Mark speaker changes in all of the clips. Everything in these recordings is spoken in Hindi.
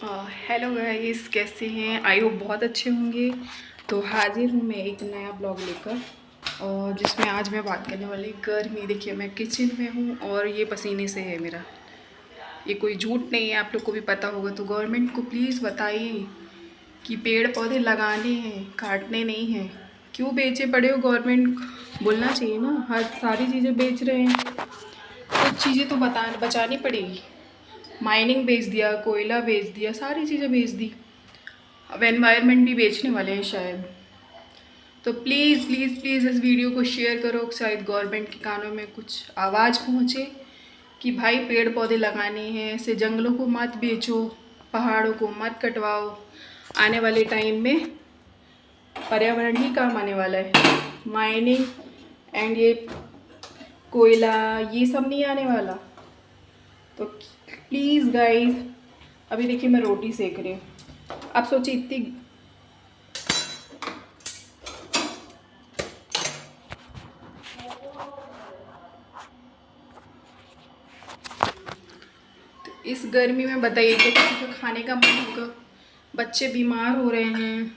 Speaker 1: हेलो गाइस, कैसे हैं? आई होप बहुत अच्छे होंगे। तो हाजिर हूँ मैं एक नया ब्लॉग लेकर, और जिसमें आज मैं बात करने वाली गर्मी। देखिए, मैं किचन में हूँ और ये पसीने से है मेरा। ये कोई झूठ नहीं है, आप लोग को भी पता होगा। तो गवर्नमेंट को प्लीज़ बताइए कि पेड़ पौधे लगाने हैं, काटने नहीं हैं। क्यों बेचे पड़े हो? गवर्नमेंट बोलना चाहिए ना, हर सारी चीज़ें बेच रहे हैं, कुछ चीज़ें तो बचानी पड़ेगी। माइनिंग बेच दिया, कोयला बेच दिया, सारी चीज़ें बेच दी। अब एनवायरनमेंट भी बेचने वाले हैं शायद। तो प्लीज़ प्लीज़ प्लीज़ इस वीडियो को शेयर करो, शायद गवर्नमेंट के कानों में कुछ आवाज़ पहुँचे कि भाई पेड़ पौधे लगाने हैं, ऐसे जंगलों को मत बेचो, पहाड़ों को मत कटवाओ। आने वाले टाइम में पर्यावरण ही काम आने वाला है। माइनिंग एंड ये कोयला ये सब नहीं आने वाला। तो प्लीज़ गाइस, अभी देखिए मैं रोटी सेक रही हूँ। आप सोचिए, इतनी इस गर्मी में बताइए कि किसी को खाने का मन होगा? बच्चे बीमार हो रहे हैं,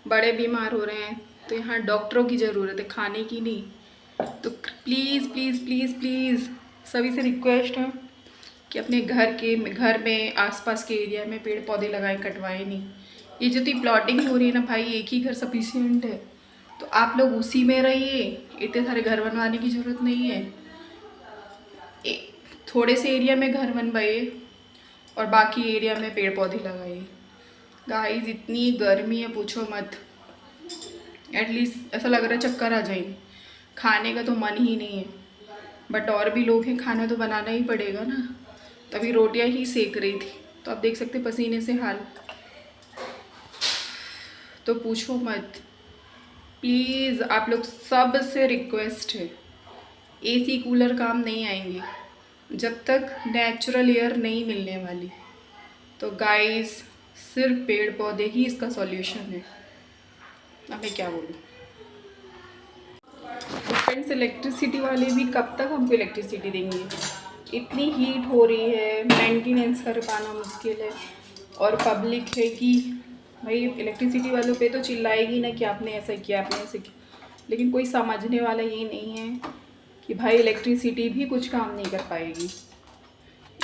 Speaker 1: बड़े बीमार हो रहे हैं, तो यहाँ डॉक्टरों की ज़रूरत है, खाने की नहीं। तो प्लीज़ प्लीज़ प्लीज़ प्लीज़ सभी से रिक्वेस्ट है कि अपने घर में आसपास के एरिया में पेड़ पौधे लगाएं, कटवाएं नहीं। ये जो तो प्लॉटिंग हो रही है ना भाई, एक ही घर सफिशिएंट है, तो आप लोग उसी में रहिए। इतने सारे घर बनवाने की ज़रूरत नहीं है। थोड़े से एरिया में घर बनवाइए और बाकी एरिया में पेड़ पौधे लगाइए। गाइस, इतनी गर्मी है पूछो मत। एटलीस्ट ऐसा लग रहा है चक्कर आ जाएंगे। खाने का तो मन ही नहीं है, बट और भी लोग हैं, खाना तो बनाना ही पड़ेगा ना। तभी रोटियां ही सेक रही थी, तो आप देख सकते पसीने से हाल। तो पूछो मत। प्लीज़ आप लोग सब से रिक्वेस्ट है, एसी कूलर काम नहीं आएंगे जब तक नेचुरल एयर नहीं मिलने वाली। तो गाइस, सिर्फ पेड़ पौधे ही इसका सॉल्यूशन है। अब मैं क्या बोलूँ। तो फ्रेंड्स, इलेक्ट्रिसिटी वाले भी कब तक हमको इलेक्ट्रिसिटी देंगे? इतनी हीट हो रही है, मेंटेनेंस कर पाना मुश्किल है, और पब्लिक है कि भाई इलेक्ट्रिसिटी वालों पे तो चिल्लाएगी ना कि आपने ऐसा किया, आपने ऐसा किया। लेकिन कोई समझने वाला ये नहीं है कि भाई इलेक्ट्रिसिटी भी कुछ काम नहीं कर पाएगी।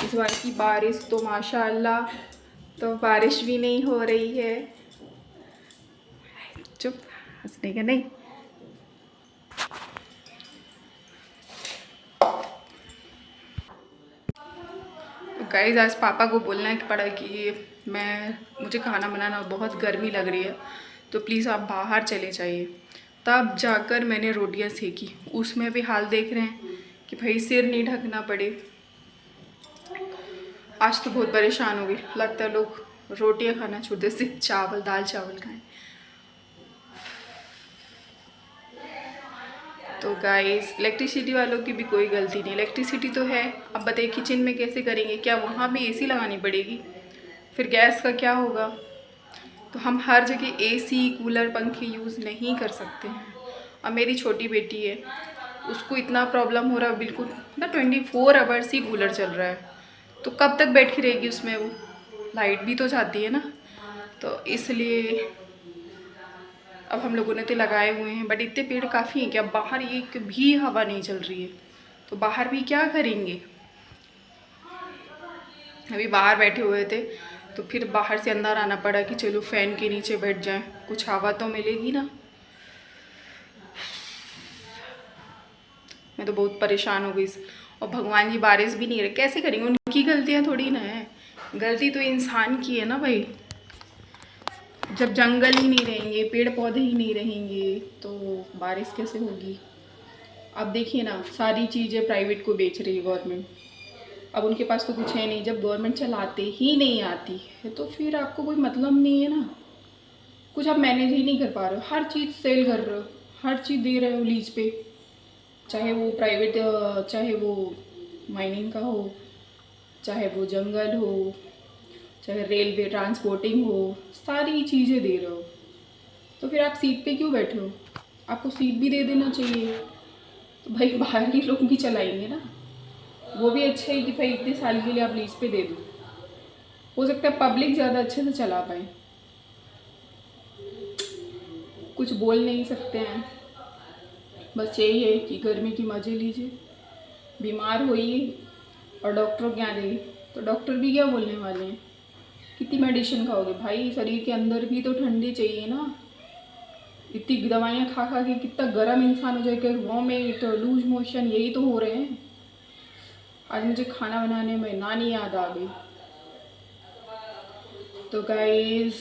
Speaker 1: इस बार की बारिश तो माशाअल्लाह, तो बारिश भी नहीं हो रही है। चुप, हंसने का नहीं। तो गाइस, आज पापा को बोलना पड़ा कि मुझे खाना बनाना बहुत गर्मी लग रही है, तो प्लीज़ आप बाहर चले जाइए। तब जाकर मैंने रोटियां सेकी। उसमें भी हाल देख रहे हैं कि भाई सिर नहीं ढकना पड़े। आज तो बहुत परेशान हो गई, लगता है लोग रोटियां खाना छोड़ दे, सिर्फ चावल, दाल चावल खाएं। तो गाइस, इलेक्ट्रिसिटी वालों की भी कोई गलती नहीं। इलेक्ट्रिसिटी तो है, अब बताइए किचन में कैसे करेंगे? क्या वहाँ भी एसी लगानी पड़ेगी? फिर गैस का क्या होगा? तो हम हर जगह एसी कूलर पंखे यूज़ नहीं कर सकते हैं। अब मेरी छोटी बेटी है, उसको इतना प्रॉब्लम हो रहा है, बिल्कुल ना 24 आवर्स ही कूलर चल रहा है। तो कब तक बैठ के रहेगी उसमें? वो लाइट भी तो जाती है ना। तो इसलिए अब हम लोगों ने तो लगाए हुए हैं, बट इतने पेड़ काफ़ी हैं कि अब बाहर एक भी हवा नहीं चल रही है, तो बाहर भी क्या करेंगे? अभी बाहर बैठे हुए थे, तो फिर बाहर से अंदर आना पड़ा कि चलो फ़ैन के नीचे बैठ जाएं, कुछ हवा तो मिलेगी ना। मैं तो बहुत परेशान हो गई। और भगवान जी बारिश भी नहीं रहे, कैसे करेंगे? उनकी गलतियाँ थोड़ी ना है, गलती तो इंसान की है ना भाई। जब जंगल ही नहीं रहेंगे, पेड़ पौधे ही नहीं रहेंगे, तो बारिश कैसे होगी? अब देखिए ना, सारी चीज़ें प्राइवेट को बेच रही है गवर्नमेंट। अब उनके पास तो कुछ है नहीं। जब गवर्नमेंट चलाते ही नहीं आती है, तो फिर आपको कोई मतलब नहीं है ना। कुछ आप मैनेज ही नहीं कर पा रहे हो, हर चीज़ सेल कर रहे हो, हर चीज़ दे रहे हो लीज पे। चाहे वो प्राइवेट, चाहे वो माइनिंग का हो, चाहे वो जंगल हो, चाहे रेलवे ट्रांसपोर्टिंग हो, सारी चीज़ें दे रहे हो। तो फिर आप सीट पे क्यों बैठे हो? आपको सीट भी दे देना चाहिए। तो भाई बाहरी लोग भी चलाएंगे ना, वो भी अच्छा है कि भाई इतने साल के लिए आप लीज पे दे दो। हो सकता है पब्लिक ज़्यादा अच्छे से चला पाए, कुछ बोल नहीं सकते हैं। बस यही है कि गर्मी की मज़े लीजिए। बीमार होइए और डॉक्टर के यहाँ जाइए, तो डॉक्टर भी क्या बोलने वाले हैं, कितनी मेडिसिन खाओगे भाई, शरीर के अंदर भी तो ठंडी चाहिए ना। इतनी दवाइयाँ खा खा के कितना गर्म इंसान हो जाएगा, वॉमिट लूज मोशन यही तो हो रहे हैं। आज मुझे खाना बनाने में नानी याद आ गई। तो गाइस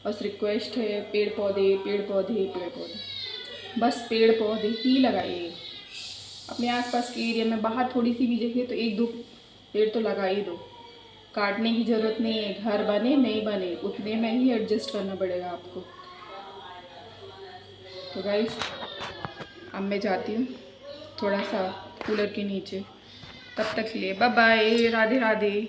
Speaker 1: बस रिक्वेस्ट है, पेड़ पौधे पेड़ पौधे पेड़ पौधे, बस पेड़ पौधे ही लगाइए अपने आसपास के एरिया में। बाहर थोड़ी सी भी जगह तो एक दो पेड़ तो लगा ही दो, काटने की ज़रूरत नहीं है। घर बने नहीं बने उतने में ही एडजस्ट करना पड़ेगा आपको। तो गाइस अब मैं जाती हूँ थोड़ा सा कूलर के नीचे, तब तक के लिए बाय बाय, राधे राधे।